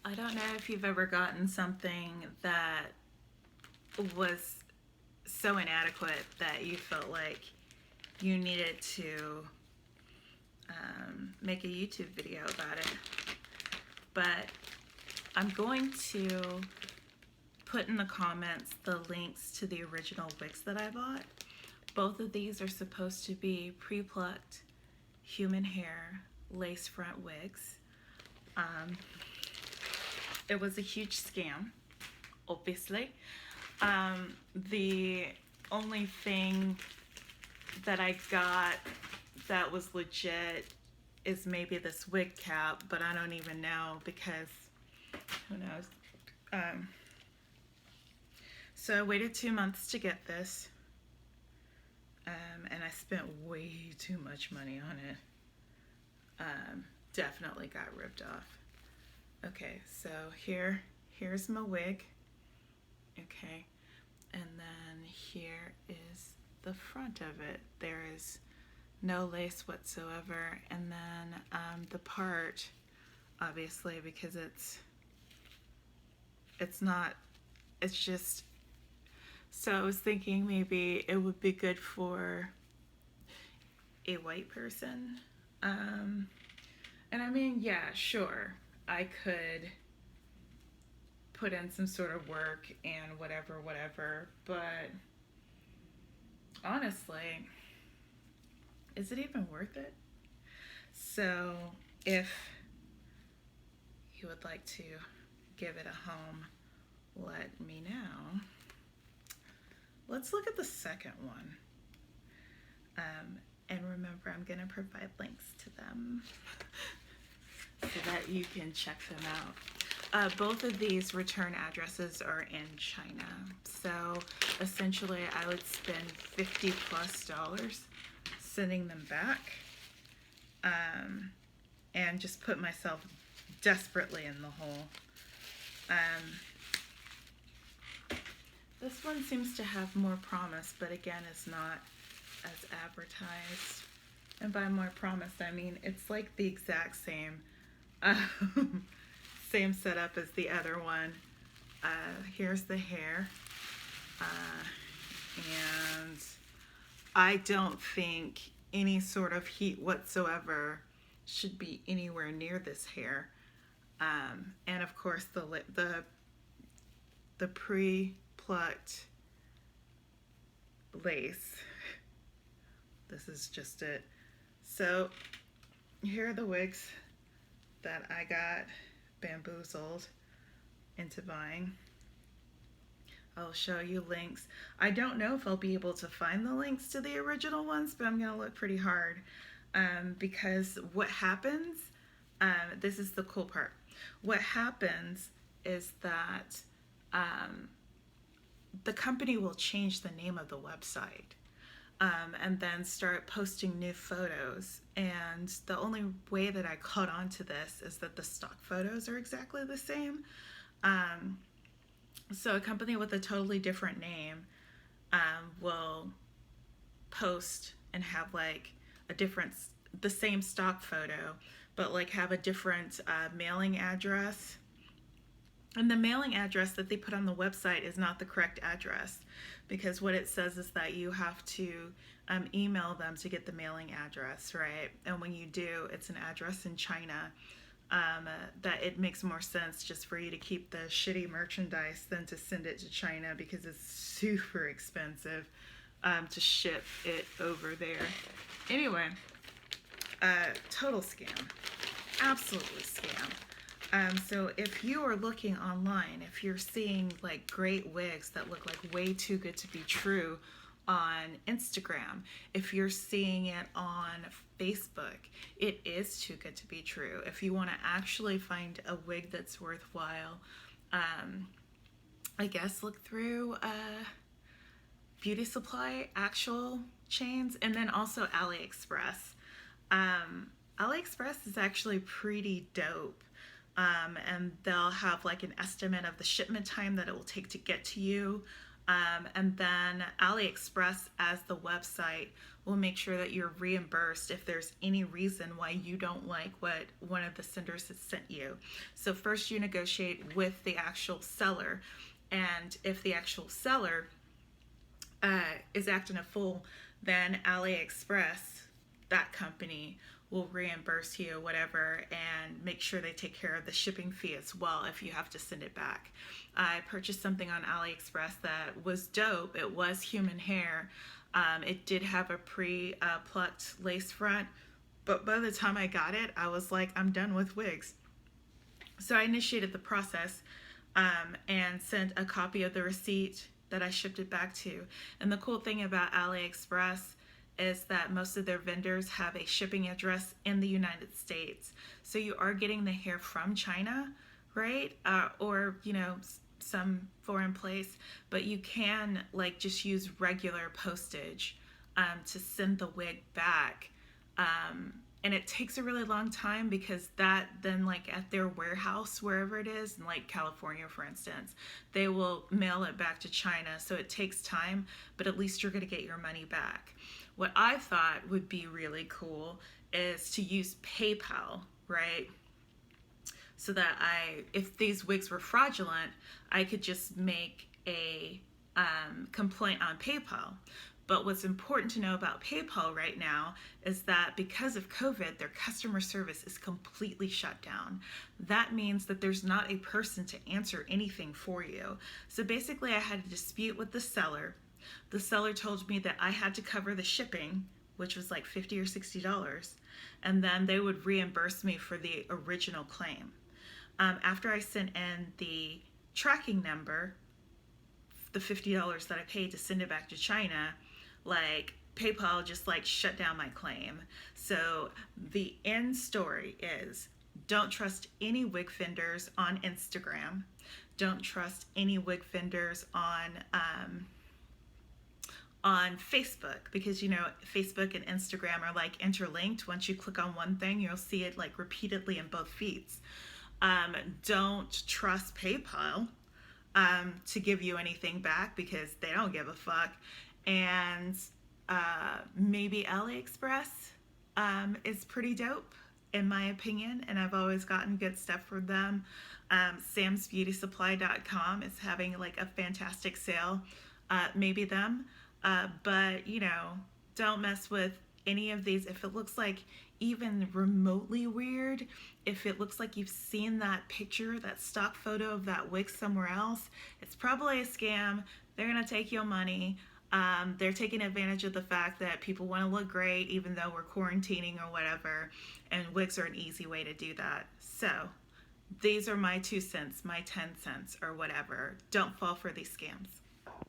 I don't know if you've ever gotten something that was so inadequate that you felt like you needed to make a YouTube video about it. But I'm going to put in the comments the links to the original wigs that I bought. Both of these are supposed to be pre-plucked human hair lace front wigs. It was a huge scam, obviously. The only thing that I got that was legit is maybe this wig cap, but I don't even know because who knows. So I waited 2 months to get this, and I spent way too much money on it. Definitely got ripped off. Okay, so here's my wig. Okay, and then here is the front of it. There is no lace whatsoever, and then the part, obviously, because it's not, it's just, so I was thinking maybe it would be good for a white person. And I mean, yeah, sure, I could put in some sort of work and whatever, but honestly, is it even worth it? So if you would like to give it a home, let me know. Let's look at the second one. And remember, I'm going to provide links to them so that you can check them out. Both of these return addresses are in China. So essentially, I would spend $50+ sending them back, and just put myself desperately in the hole. This one seems to have more promise, but again, it's not as advertised. And by more promise, I mean it's like the exact same same setup as the other one. Here's the hair, and I don't think any sort of heat whatsoever should be anywhere near this hair. And of course the pre-plucked lace. This is just it. So here are the wigs that I got bamboozled into buying. I'll show you links. I don't know if I'll be able to find the links to the original ones, but I'm gonna look pretty hard, because what happens, this is the cool part. What happens is that the company will change the name of the website, and then start posting new photos. And the only way that I caught on to this is that the stock photos are exactly the same. So a company with a totally different name will post and have like the same stock photo, but like have a different mailing address. And the mailing address that they put on the website is not the correct address, because what it says is that you have to email them to get the mailing address, right? And when you do, it's an address in China. That it makes more sense just for you to keep the shitty merchandise than to send it to China, because it's super expensive to ship it over there. Anyway, total scam. Absolutely scam. So if you are looking online, if you're seeing like great wigs that look like way too good to be true on Instagram, if you're seeing it on Facebook, it is too good to be true. If you want to actually find a wig that's worthwhile, I guess look through beauty supply actual chains, and then also AliExpress. AliExpress is actually pretty dope. And they'll have like an estimate of the shipment time that it will take to get to you. And then AliExpress as the website will make sure that you're reimbursed if there's any reason why you don't like what one of the senders has sent you. So first you negotiate with the actual seller, and if the actual seller is acting a fool, then AliExpress, that company, will reimburse you whatever and make sure they take care of the shipping fee as well if you have to send it back. I purchased something on AliExpress that was dope. It was human hair. It did have a pre-plucked lace front, but by the time I got it, I was like, I'm done with wigs. So I initiated the process and sent a copy of the receipt that I shipped it back to. And the cool thing about AliExpress is that most of their vendors have a shipping address in the United States. So you are getting the hair from China, right? Or, you know, some foreign place, but you can like just use regular postage to send the wig back. And it takes a really long time because that then like at their warehouse, wherever it is, in like California, for instance, they will mail it back to China. So it takes time, but at least you're going to get your money back. What I thought would be really cool is to use PayPal, right? So that if these wigs were fraudulent, I could just make a complaint on PayPal. But what's important to know about PayPal right now is that because of COVID, their customer service is completely shut down. That means that there's not a person to answer anything for you. So basically, I had a dispute with the seller. The seller told me that I had to cover the shipping, which was like $50 or $60, and then they would reimburse me for the original claim. After I sent in the tracking number, the $50 that I paid to send it back to China, like PayPal just like shut down my claim. So the end story is, don't trust any wig vendors on Instagram. Don't trust any wig vendors on Facebook, because you know Facebook and Instagram are like interlinked. Once you click on one thing, you'll see it like repeatedly in both feeds. Don't trust PayPal to give you anything back because they don't give a fuck. And maybe AliExpress is pretty dope in my opinion, and I've always gotten good stuff from them. samsbeautysupply.com is having like a fantastic sale. Maybe them. But you know, don't mess with any of these. If it looks like even remotely weird, if it looks like you've seen that picture, that stock photo of that wig somewhere else, it's probably a scam. They're gonna take your money. They're taking advantage of the fact that people want to look great even though we're quarantining or whatever, and wigs are an easy way to do that. So these are my 2 cents, my 10 cents, or whatever. Don't fall for these scams.